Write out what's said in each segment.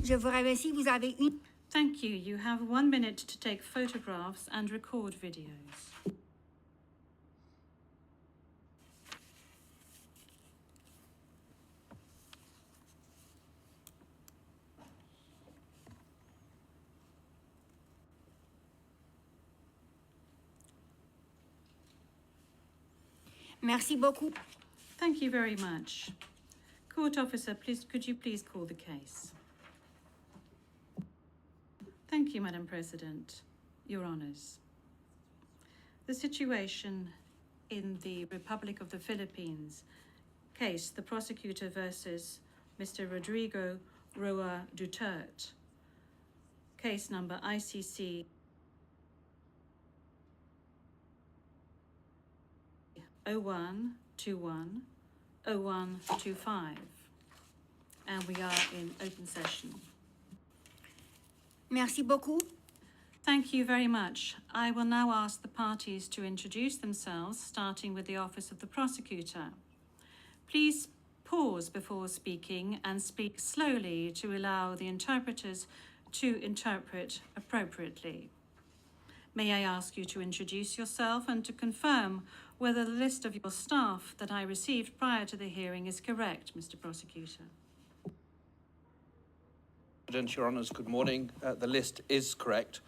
Je vous remercie. Vous avez une... Thank you. You have 1 minute to take photographs and record videos. Merci beaucoup. Thank you very much. Court officer, please, could you please call the case? Thank you, Madam President. Your Honours. The situation in the Republic of the Philippines case, the prosecutor versus Mr. Rodrigo Roa Duterte, case number ICC 0121-0125, and we are in open session. Merci beaucoup. Thank you very much. I will now ask the parties to introduce themselves, starting with the Office of the Prosecutor. Please pause before speaking and speak slowly to allow the interpreters to interpret appropriately. May I ask you to introduce yourself and to confirm whether the list of your staff that I received prior to the hearing is correct, Mr. Prosecutor? Your Honours, good morning. The list is correct.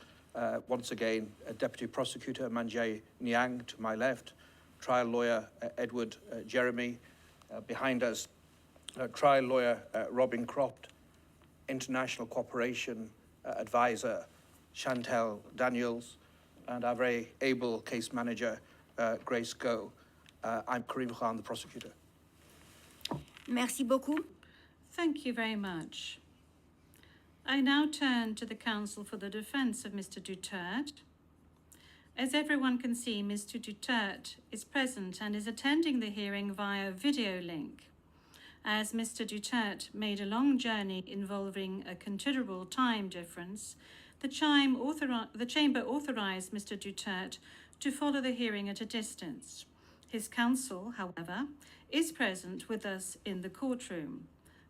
Once again, Deputy Prosecutor Manjay Niang to my left, Trial Lawyer Edward Jeremy behind us, Trial Lawyer Robin Croft, International Cooperation Advisor Chantel Daniels, and our very able case manager, Grace Go. I'm Karim Khan, the prosecutor. Merci beaucoup. Thank you very much. I now turn to the counsel for the defense of Mr. Duterte. As everyone can see, Mr. Duterte is present and is attending the hearing via video link. As Mr. Duterte made a long journey involving a considerable time difference, the chamber authorized Mr. Duterte to follow the hearing at a distance. His counsel, however, is present with us in the courtroom.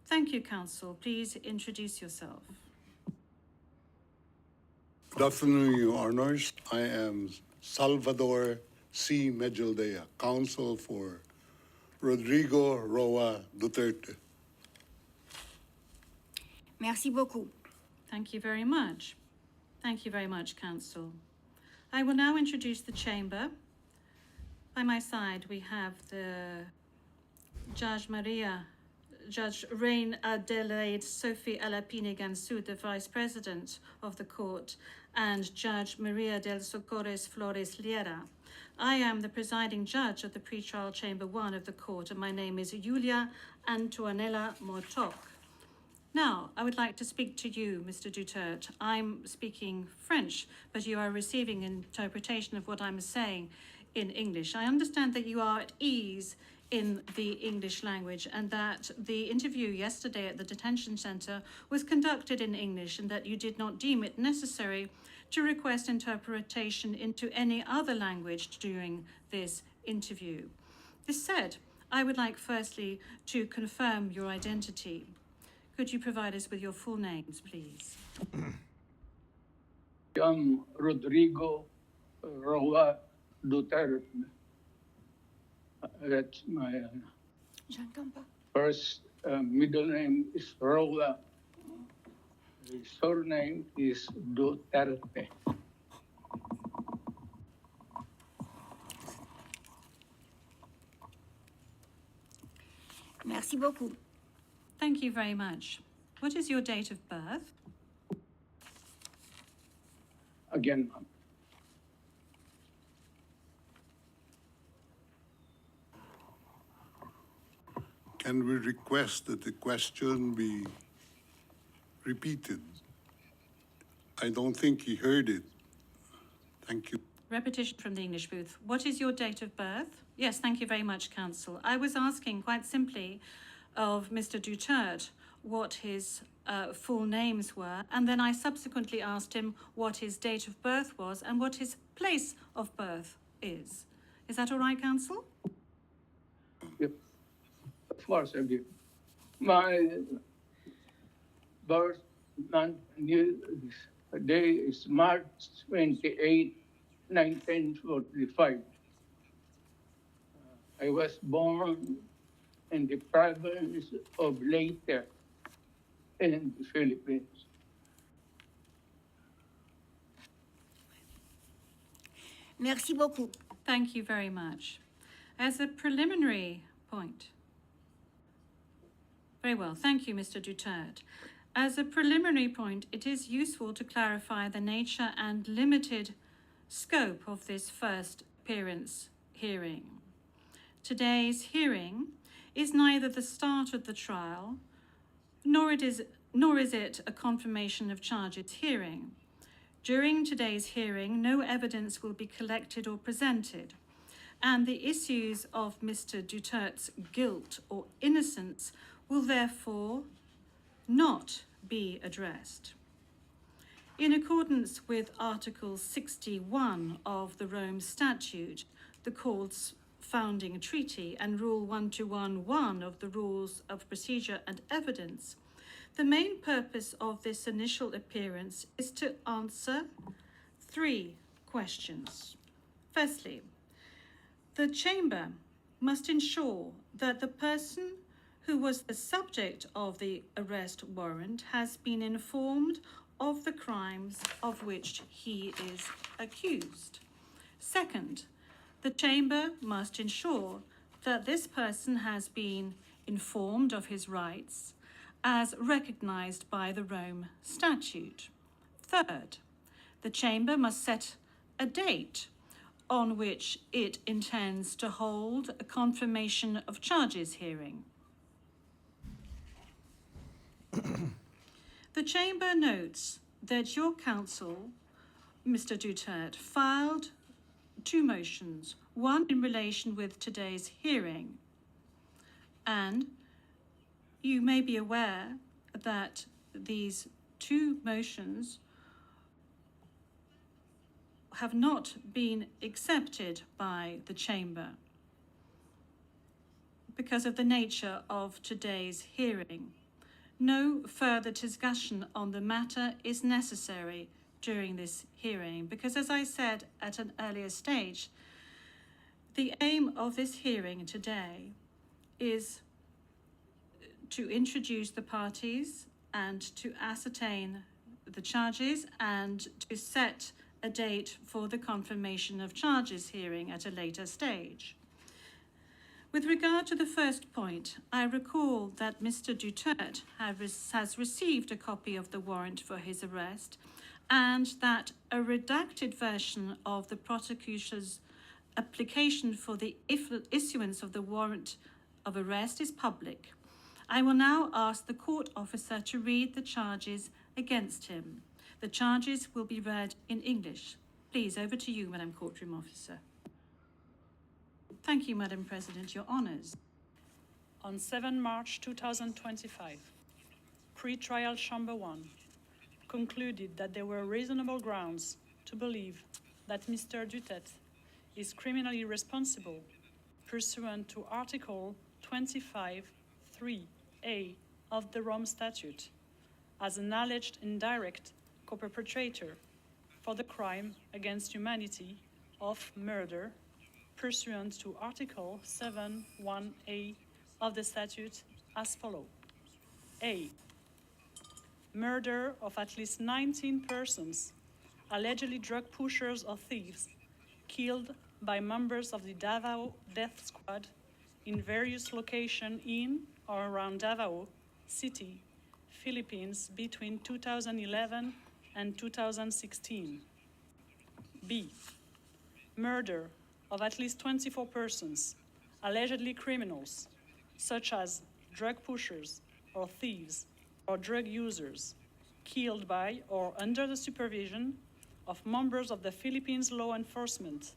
Thank you, counsel. Please introduce yourself. Good afternoon, Your Honors. I am Salvador C. Medjaldea, counsel for Rodrigo Roa Duterte. Merci beaucoup. Thank you very much. Thank you very much, counsel. I will now introduce the chamber. By my side, we have the Judge Reine Adelaide Sophie Alapine Gansu, the Vice President of the Court, and Judge Maria del Socorres Flores Liera. I am the presiding judge of the pretrial chamber 1 of the court, and my name is Julia Antonella Motok. Now, I would like to speak to you, Mr. Duterte. I'm speaking French, but you are receiving interpretation of what I'm saying in English. I understand that you are at ease in the English language and that the interview yesterday at the detention center was conducted in English and that you did not deem it necessary to request interpretation into any other language during this interview. This said, I would like firstly to confirm your identity. Could you provide us with your full names, please? I'm Rodrigo Roa Duterte. That's my first middle name is Roa. His surname is Duterte. Merci beaucoup. Thank you very much. What is your date of birth? Again, Can we request that the question be repeated? I don't think he heard it. Thank you. Repetition from the English booth. What is your date of birth? Yes, thank you very much, counsel. I was asking quite simply of Mr. Duterte what his full names were, and then I subsequently asked him what his date of birth was and what his place of birth is. Is that all right, counsel? yep. Of course, I did. My birth the day is March 28, 1945. I was born in the province of Leyte in the Philippines. Merci beaucoup. Thank you very much. As a preliminary point, very well, thank you, Mr. Duterte. As a preliminary point, it is useful to clarify the nature and limited scope of this first appearance hearing. Today's hearing is neither the start of the trial, nor is it a confirmation of charges hearing. During today's hearing, no evidence will be collected or presented, and the issues of Mr. Duterte's guilt or innocence will therefore not be addressed. In accordance with Article 61 of the Rome Statute, the Court's founding treaty, and Rule 1211 of the Rules of Procedure and Evidence, the main purpose of this initial appearance is to answer 3 questions. Firstly, the Chamber must ensure that the person who was the subject of the arrest warrant has been informed of the crimes of which he is accused. Second, the Chamber must ensure that this person has been informed of his rights as recognized by the Rome Statute. Third, the Chamber must set a date on which it intends to hold a confirmation of charges hearing. The Chamber notes that your counsel, Mr. Duterte, filed 2 motions, one in relation with today's hearing, and you may be aware that these 2 motions have not been accepted by the Chamber because of the nature of today's hearing. No further discussion on the matter is necessary during this hearing because, as I said at an earlier stage, the aim of this hearing today is to introduce the parties and to ascertain the charges and to set a date for the confirmation of charges hearing at a later stage. With regard to the first point, I recall that Mr. Duterte has received a copy of the warrant for his arrest and that a redacted version of the prosecutor's application for the issuance of the warrant of arrest is public. I will now ask the court officer to read the charges against him. The charges will be read in English. Please, over to you, Madam Courtroom Officer. Thank you, Madam President. Your honours. On 7 March 2025, Pre-Trial Chamber 1 concluded that there were reasonable grounds to believe that Mr. Duterte is criminally responsible pursuant to Article 25(3)(a) of the Rome Statute as an alleged indirect co-perpetrator for the crime against humanity of murder pursuant to Article 7(1)(a) of the statute as follows. A. Murder of at least 19 persons, allegedly drug pushers or thieves, killed by members of the Davao Death Squad in various locations in or around Davao City, Philippines between 2011 and 2016. B. Murder of at least 24 persons, allegedly criminals, such as drug pushers or thieves or drug users, killed by or under the supervision of members of the Philippines law enforcement,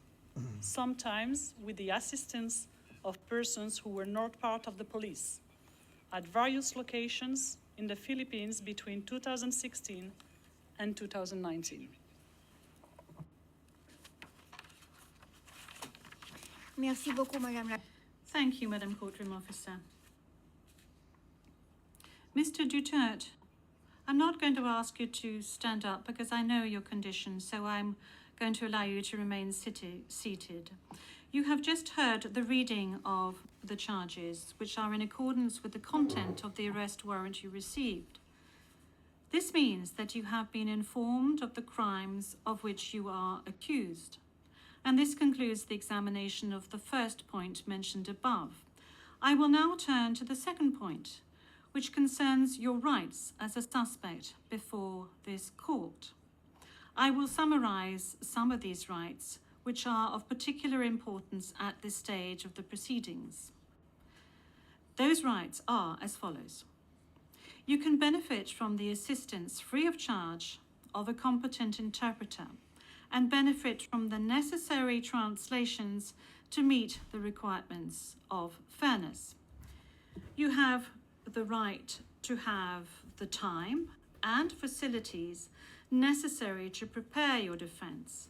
sometimes with the assistance of persons who were not part of the police, at various locations in the Philippines between 2016 and 2019. Merci beaucoup, Madame la... Thank you, Madam Courtroom Officer. Mr. Duterte, I'm not going to ask you to stand up because I know your condition, so I'm going to allow you to remain seated. You have just heard the reading of the charges, which are in accordance with the content of the arrest warrant you received. This means that you have been informed of the crimes of which you are accused. And this concludes the examination of the first point mentioned above. I will now turn to the second point, which concerns your rights as a suspect before this court. I will summarize some of these rights, which are of particular importance at this stage of the proceedings. Those rights are as follows. You can benefit from the assistance free of charge of a competent interpreter and benefit from the necessary translations to meet the requirements of fairness. You have the right to have the time and facilities necessary to prepare your defense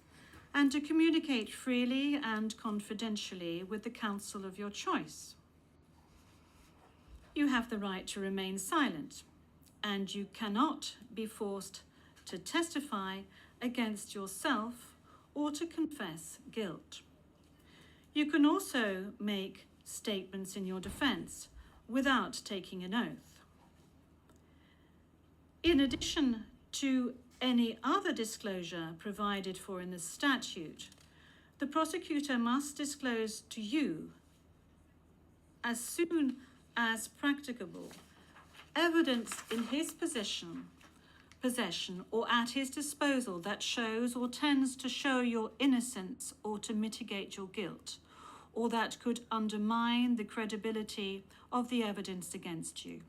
and to communicate freely and confidentially with the counsel of your choice. You have the right to remain silent, and you cannot be forced to testify against yourself or to confess guilt. You can also make statements in your defense without taking an oath. In addition to any other disclosure provided for in the statute, the prosecutor must disclose to you, as soon as practicable, evidence in his possession or at his disposal that shows or tends to show your innocence or to mitigate your guilt, or that could undermine the credibility of the evidence against you.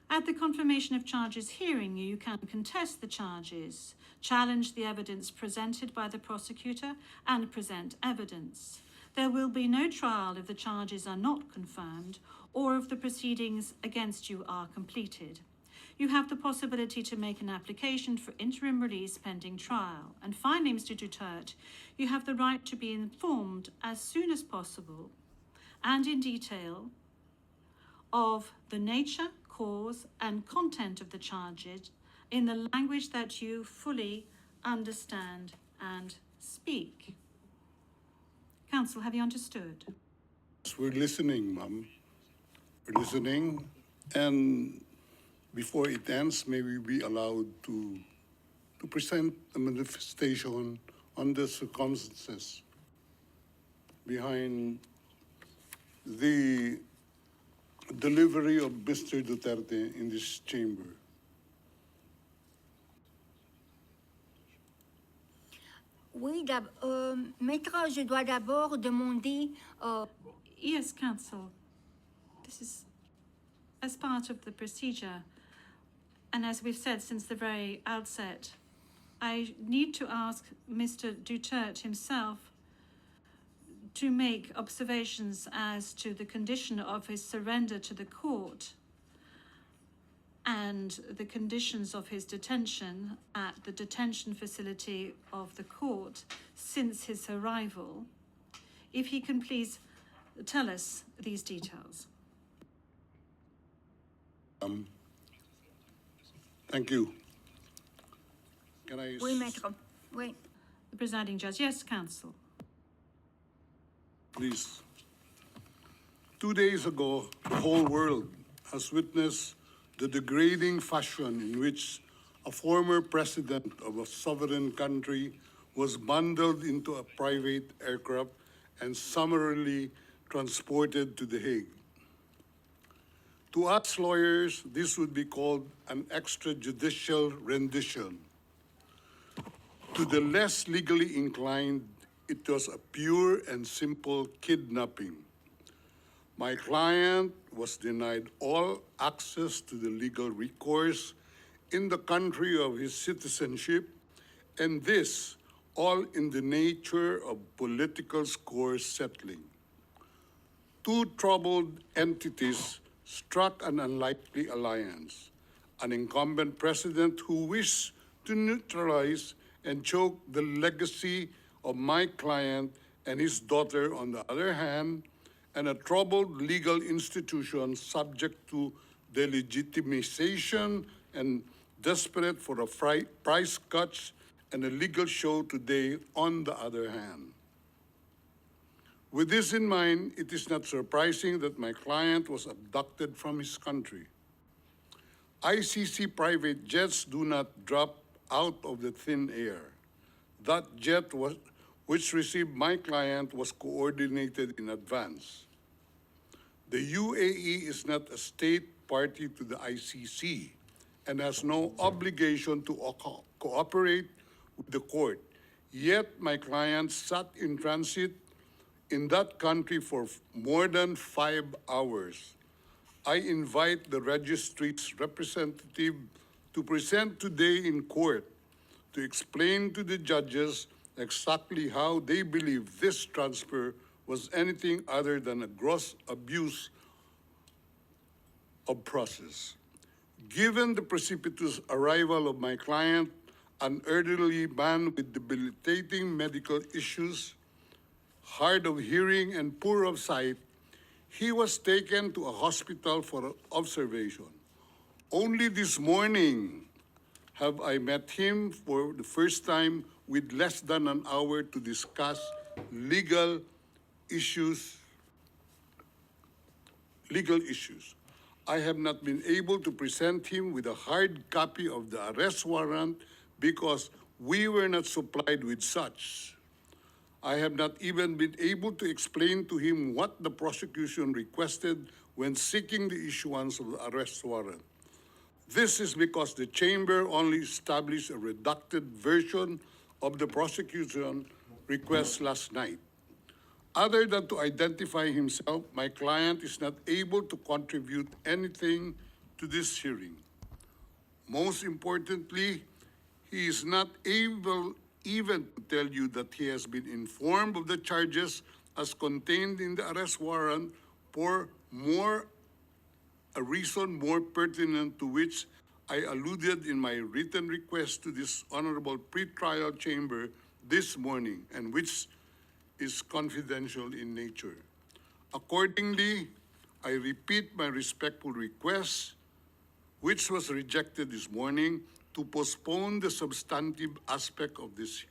At the confirmation of charges hearing, you can contest the charges, challenge the evidence presented by the prosecutor, and present evidence. There will be no trial if the charges are not confirmed or if the proceedings against you are completed. You have the possibility to make an application for interim release pending trial. And finally, Mr. Duterte, you have the right to be informed as soon as possible and in detail of the nature, cause, and content of the charges in the language that you fully understand and speak. Counsel, have you understood? We're listening, Ma'am. We're listening, and before it ends, may we be allowed to present a manifestation on the circumstances behind the delivery of Mr. Duterte in this chamber. Oui, maître, je dois d'abord demander. Yes, counsel. This is as part of the procedure, and as we've said since the very outset, I need to ask Mr. Duterte himself to make observations as to the condition of his surrender to the court and the conditions of his detention at the detention facility of the court since his arrival. If he can please tell us these details. Thank you. Can I? Oui, maître. Oui. The presiding judge. Yes, counsel. Please. 2 days ago, the whole world has witnessed the degrading fashion in which a former president of a sovereign country was bundled into a private aircraft and summarily transported to The Hague. To us lawyers, this would be called an extrajudicial rendition. To the less legally inclined, it was a pure and simple kidnapping. My client was denied all access to the legal recourse in the country of his citizenship, and this all in the nature of political score settling. Two troubled entities struck an unlikely alliance, an incumbent president who wished to neutralize and choke the legacy of my client and his daughter on the other hand, and a troubled legal institution subject to delegitimization and desperate for a price cuts and a legal show today, on the other hand. With this in mind, it is not surprising that my client was abducted from his country. ICC private jets do not drop out of the thin air. That jet which received my client was coordinated in advance. The UAE is not a state party to the ICC and has no obligation to cooperate with the court. Yet my client sat in transit in that country for more than 5 hours. I invite the registry's representative to present today in court to explain to the judges exactly how they believe this transfer was anything other than a gross abuse of process. Given the precipitous arrival of my client, an elderly man with debilitating medical issues, hard of hearing and poor of sight, he was taken to a hospital for observation. Only this morning have I met him for the first time with less than an hour to discuss legal issues. I have not been able to present him with a hard copy of the arrest warrant because we were not supplied with such. I have not even been able to explain to him what the prosecution requested when seeking the issuance of the arrest warrant. This is because the chamber only established a redacted version of the prosecution request last night. Other than to identify himself, my client is not able to contribute anything to this hearing. Most importantly, he is not able even to tell you that he has been informed of the charges as contained in the arrest warrant for a reason more pertinent to which I alluded in my written request to this honorable pretrial chamber this morning, and which is confidential in nature. Accordingly, I repeat my respectful request, which was rejected this morning, to postpone the substantive aspect of this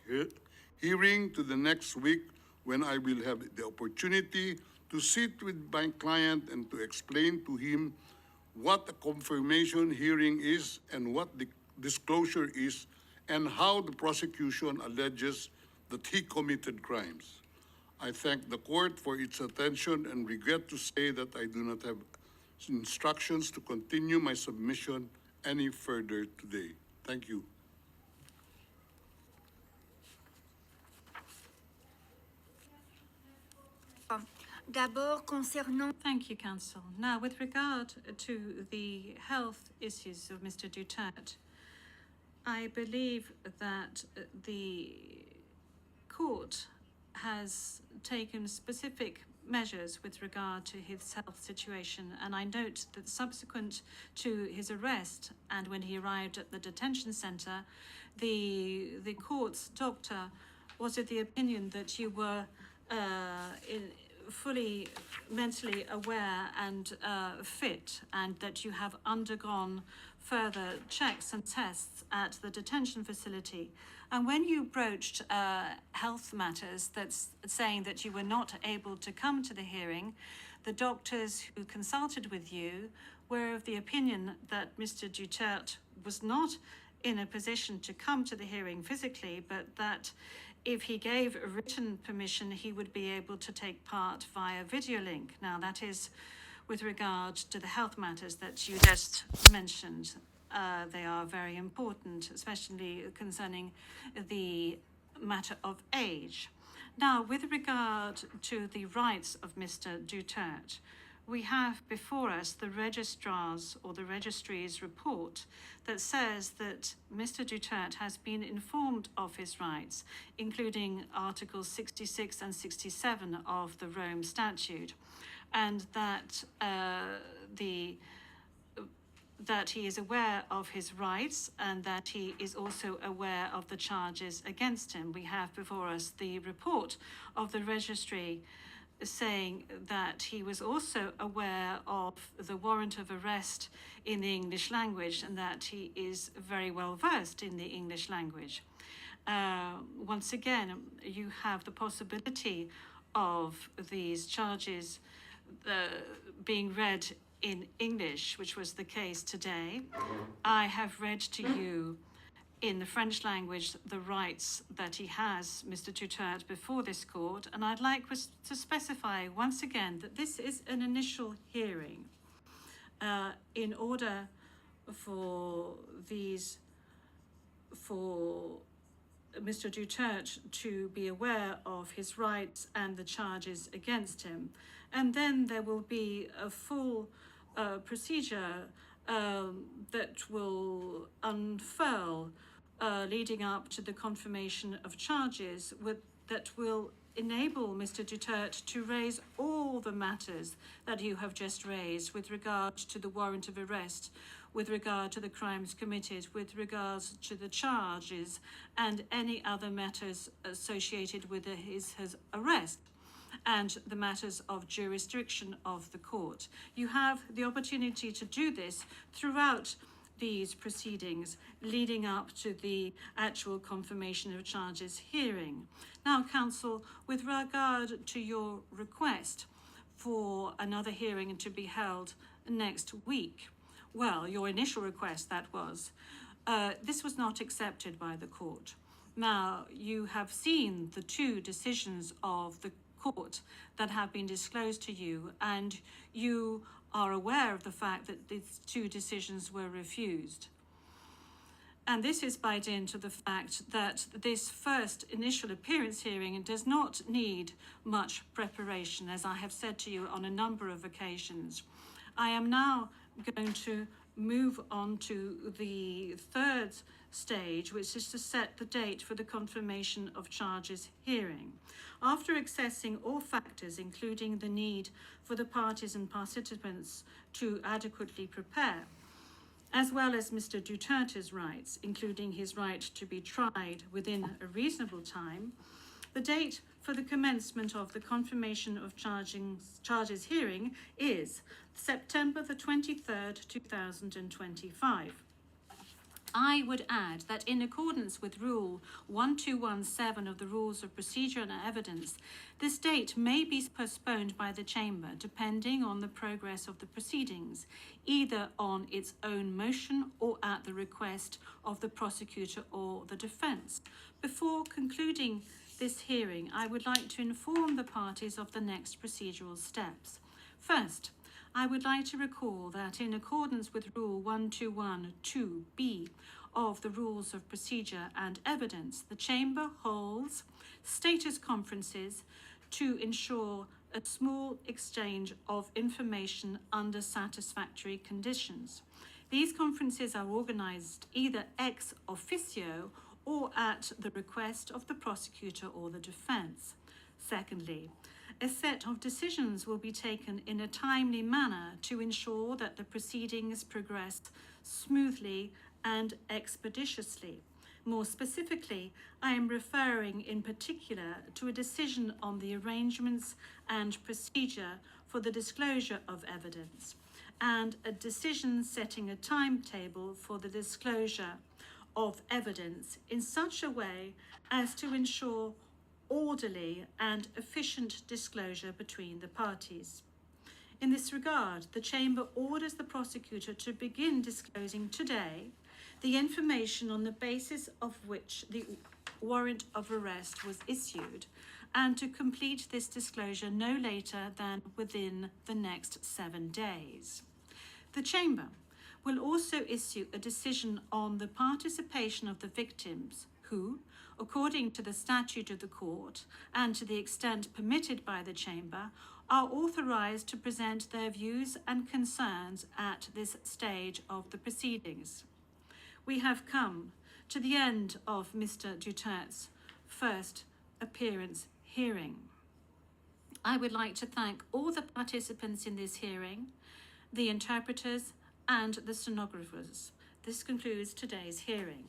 hearing to the next week, when I will have the opportunity to sit with my client and to explain to him what a confirmation hearing is and what the disclosure is, and how the prosecution alleges that he committed crimes. I thank the court for its attention and regret to say that I do not have instructions to continue my submission any further today. Thank you. D'abord, concernant Thank you, Counsel. Now, with regard to the health issues of Mr. Duterte, I believe that the court has taken specific measures with regard to his health situation, and I note that subsequent to his arrest and when he arrived at the detention center, the court's doctor was of the opinion that you were fully mentally aware and fit, and that you have undergone further checks and tests at the detention facility. And when you broached health matters, that's saying that you were not able to come to the hearing, the doctors who consulted with you were of the opinion that Mr. Duterte was not in a position to come to the hearing physically, but that if he gave a written permission, he would be able to take part via video link. Now, that is with regard to the health matters that you just mentioned. They are very important, especially concerning the matter of age. Now, with regard to the rights of Mr. Duterte, we have before us the registrar's or the registry's report that says that Mr. Duterte has been informed of his rights, including Articles 66 and 67 of the Rome Statute, and that that he is aware of his rights and that he is also aware of the charges against him. We have before us the report of the registry saying that he was also aware of the warrant of arrest in the English language and that he is very well versed in the English language. Once again, you have the possibility of these charges being read in English, which was the case today. I have read to you in the French language the rights that he has, Mr. Duterte, before this court, and I'd like to specify once again that this is an initial hearing. In order for Mr. Duterte to be aware of his rights and the charges against him. And then there will be a full procedure that will unfurl leading up to the confirmation of charges that will enable Mr. Duterte to raise all the matters that you have just raised with regard to the warrant of arrest, with regard to the crimes committed, with regards to the charges, and any other matters associated with his arrest, and the matters of jurisdiction of the court. You have the opportunity to do this throughout these proceedings leading up to the actual confirmation of charges hearing. Now, counsel, with regard to your request for another hearing to be held next week, well, your initial request, that was, this was not accepted by the court. Now, you have seen the two decisions of the court that have been disclosed to you, and you are aware of the fact that these two decisions were refused. And this is by dint of the fact that this first initial appearance hearing does not need much preparation, as I have said to you on a number of occasions. I am now going to move on to the third stage, which is to set the date for the confirmation of charges hearing. After assessing all factors, including the need for the parties and participants to adequately prepare, as well as Mr. Duterte's rights, including his right to be tried within a reasonable time, the date for the commencement of the confirmation of charges hearing is September the 23rd, 2025. I would add that in accordance with Rule 1217 of the Rules of Procedure and Evidence, this date may be postponed by the Chamber depending on the progress of the proceedings, either on its own motion or at the request of the prosecutor or the defence. Before concluding this hearing, I would like to inform the parties of the next procedural steps. First, I would like to recall that in accordance with Rule 1212B of the Rules of Procedure and Evidence, the Chamber holds status conferences to ensure a small exchange of information under satisfactory conditions. These conferences are organised either ex officio or at the request of the prosecutor or the defence. Secondly, a set of decisions will be taken in a timely manner to ensure that the proceedings progress smoothly and expeditiously. More specifically, I am referring in particular to a decision on the arrangements and procedure for the disclosure of evidence, and a decision setting a timetable for the disclosure of evidence in such a way as to ensure orderly and efficient disclosure between the parties. In this regard, the Chamber orders the prosecutor to begin disclosing today the information on the basis of which the warrant of arrest was issued, and to complete this disclosure no later than within the next 7 days. The Chamber will also issue a decision on the participation of the victims who, according to the statute of the court and to the extent permitted by the Chamber, are authorised to present their views and concerns at this stage of the proceedings. We have come to the end of Mr. Duterte's first appearance hearing. I would like to thank all the participants in this hearing, the interpreters, and the stenographers. This concludes today's hearing.